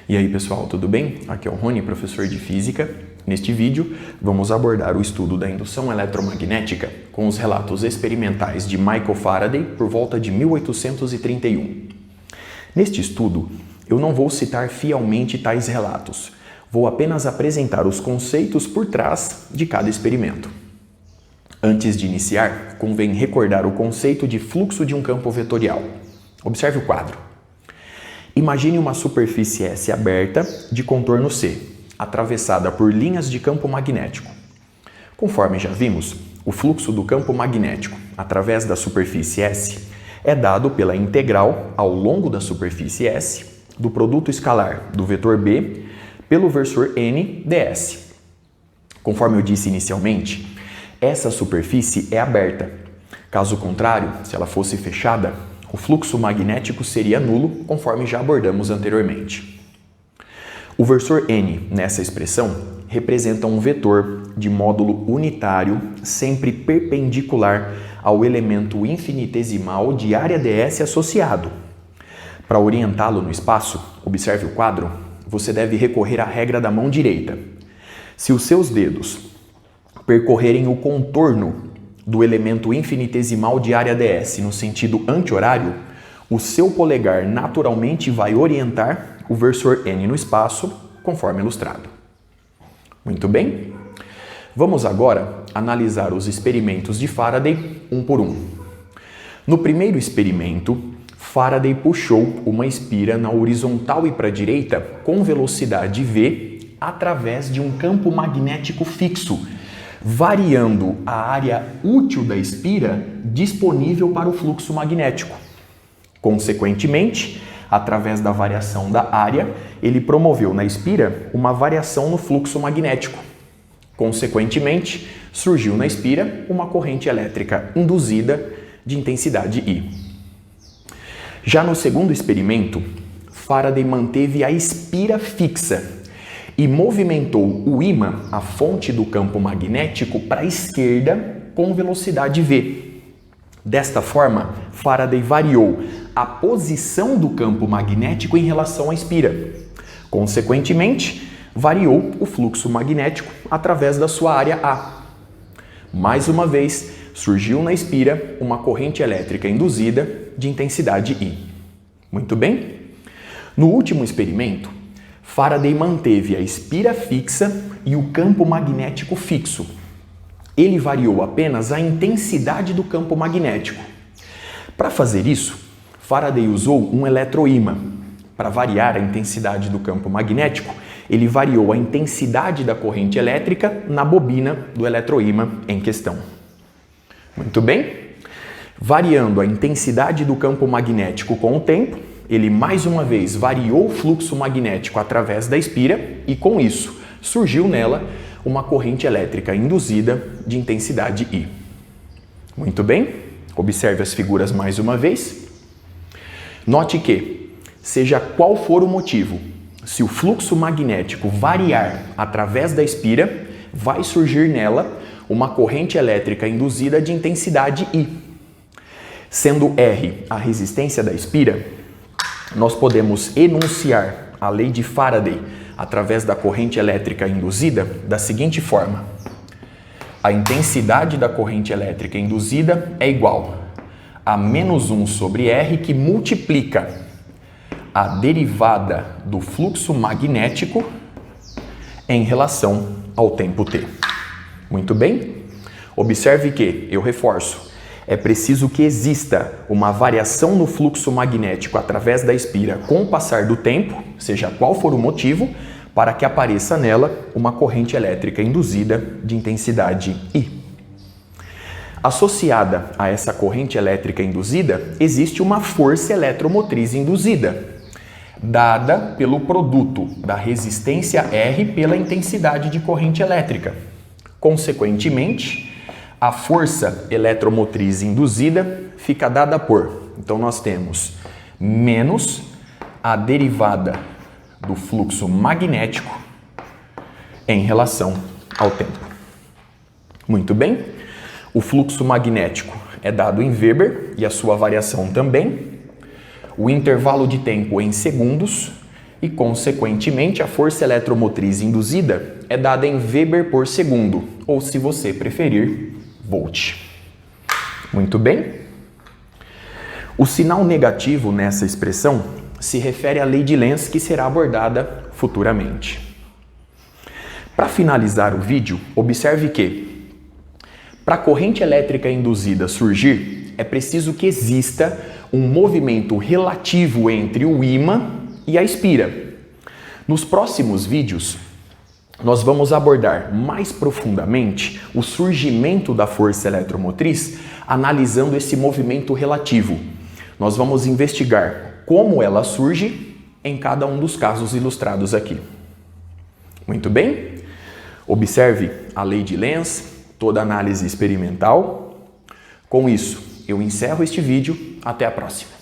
E aí pessoal, tudo bem? Aqui é o Rony, professor de Física. Neste vídeo, vamos abordar o estudo da indução eletromagnética com os relatos experimentais de Michael Faraday por volta de 1831. Neste estudo, eu não vou citar fielmente tais relatos, vou apenas apresentar os conceitos por trás de cada experimento. Antes de iniciar, convém recordar o conceito de fluxo de um campo vetorial. Observe o quadro. Imagine uma superfície S aberta de contorno C, atravessada por linhas de campo magnético. Conforme já vimos, o fluxo do campo magnético através da superfície S é dado pela integral ao longo da superfície S do produto escalar do vetor B pelo vetor N ds. Conforme eu disse inicialmente, essa superfície é aberta. Caso contrário, se ela fosse fechada, o fluxo magnético seria nulo, conforme já abordamos anteriormente. O vetor N, nessa expressão, representa um vetor de módulo unitário, sempre perpendicular ao elemento infinitesimal de área ds associado. Para orientá-lo no espaço, observe o quadro, você deve recorrer à regra da mão direita. Se os seus dedos percorrerem o contorno do elemento infinitesimal de área ds no sentido anti-horário, o seu polegar naturalmente vai orientar o vetor N no espaço, conforme ilustrado. Muito bem? Vamos agora analisar os experimentos de Faraday um por um. No primeiro experimento, Faraday puxou uma espira na horizontal e para a direita com velocidade v através de um campo magnético fixo, variando a área útil da espira disponível para o fluxo magnético. Consequentemente, através da variação da área, ele promoveu na espira uma variação no fluxo magnético. Consequentemente, surgiu na espira uma corrente elétrica induzida de intensidade I. Já no segundo experimento, Faraday manteve a espira fixa e movimentou o ímã, a fonte do campo magnético, para a esquerda com velocidade v. Desta forma, Faraday variou a posição do campo magnético em relação à espira. Consequentemente, variou o fluxo magnético através da sua área A. Mais uma vez, surgiu na espira uma corrente elétrica induzida de intensidade I. Muito bem? No último experimento, Faraday manteve a espira fixa e o campo magnético fixo. Ele variou apenas a intensidade do campo magnético. Para fazer isso, Faraday usou um eletroímã. Para variar a intensidade do campo magnético, ele variou a intensidade da corrente elétrica na bobina do eletroímã em questão. Muito bem? Variando a intensidade do campo magnético com o tempo, ele mais uma vez variou o fluxo magnético através da espira e, com isso, surgiu nela uma corrente elétrica induzida de intensidade I. Muito bem? Observe as figuras mais uma vez. Note que, seja qual for o motivo, se o fluxo magnético variar através da espira, vai surgir nela uma corrente elétrica induzida de intensidade I. Sendo R a resistência da espira, nós podemos enunciar a lei de Faraday através da corrente elétrica induzida da seguinte forma. A intensidade da corrente elétrica induzida é igual a menos 1 sobre R, que multiplica a derivada do fluxo magnético em relação ao tempo t. Muito bem? Observe que, eu reforço, é preciso que exista uma variação no fluxo magnético através da espira com o passar do tempo, seja qual for o motivo, para que apareça nela uma corrente elétrica induzida de intensidade I. Associada a essa corrente elétrica induzida, existe uma força eletromotriz induzida, dada pelo produto da resistência R pela intensidade de corrente elétrica. Consequentemente, a força eletromotriz induzida fica dada por, então nós temos menos a derivada do fluxo magnético em relação ao tempo. Muito bem? O fluxo magnético é dado em Weber e a sua variação também. O intervalo de tempo em segundos e, consequentemente, a força eletromotriz induzida é dada em Weber por segundo, ou, se você preferir, Volt. Muito bem. O sinal negativo nessa expressão se refere à lei de Lenz, que será abordada futuramente. Para finalizar o vídeo, observe que, para a corrente elétrica induzida surgir, é preciso que exista um movimento relativo entre o ímã e a espira. Nos próximos vídeos, nós vamos abordar mais profundamente o surgimento da força eletromotriz, analisando esse movimento relativo. Nós vamos investigar como ela surge em cada um dos casos ilustrados aqui. Muito bem? Observe a lei de Lenz, toda a análise experimental. Com isso, eu encerro este vídeo. Até a próxima.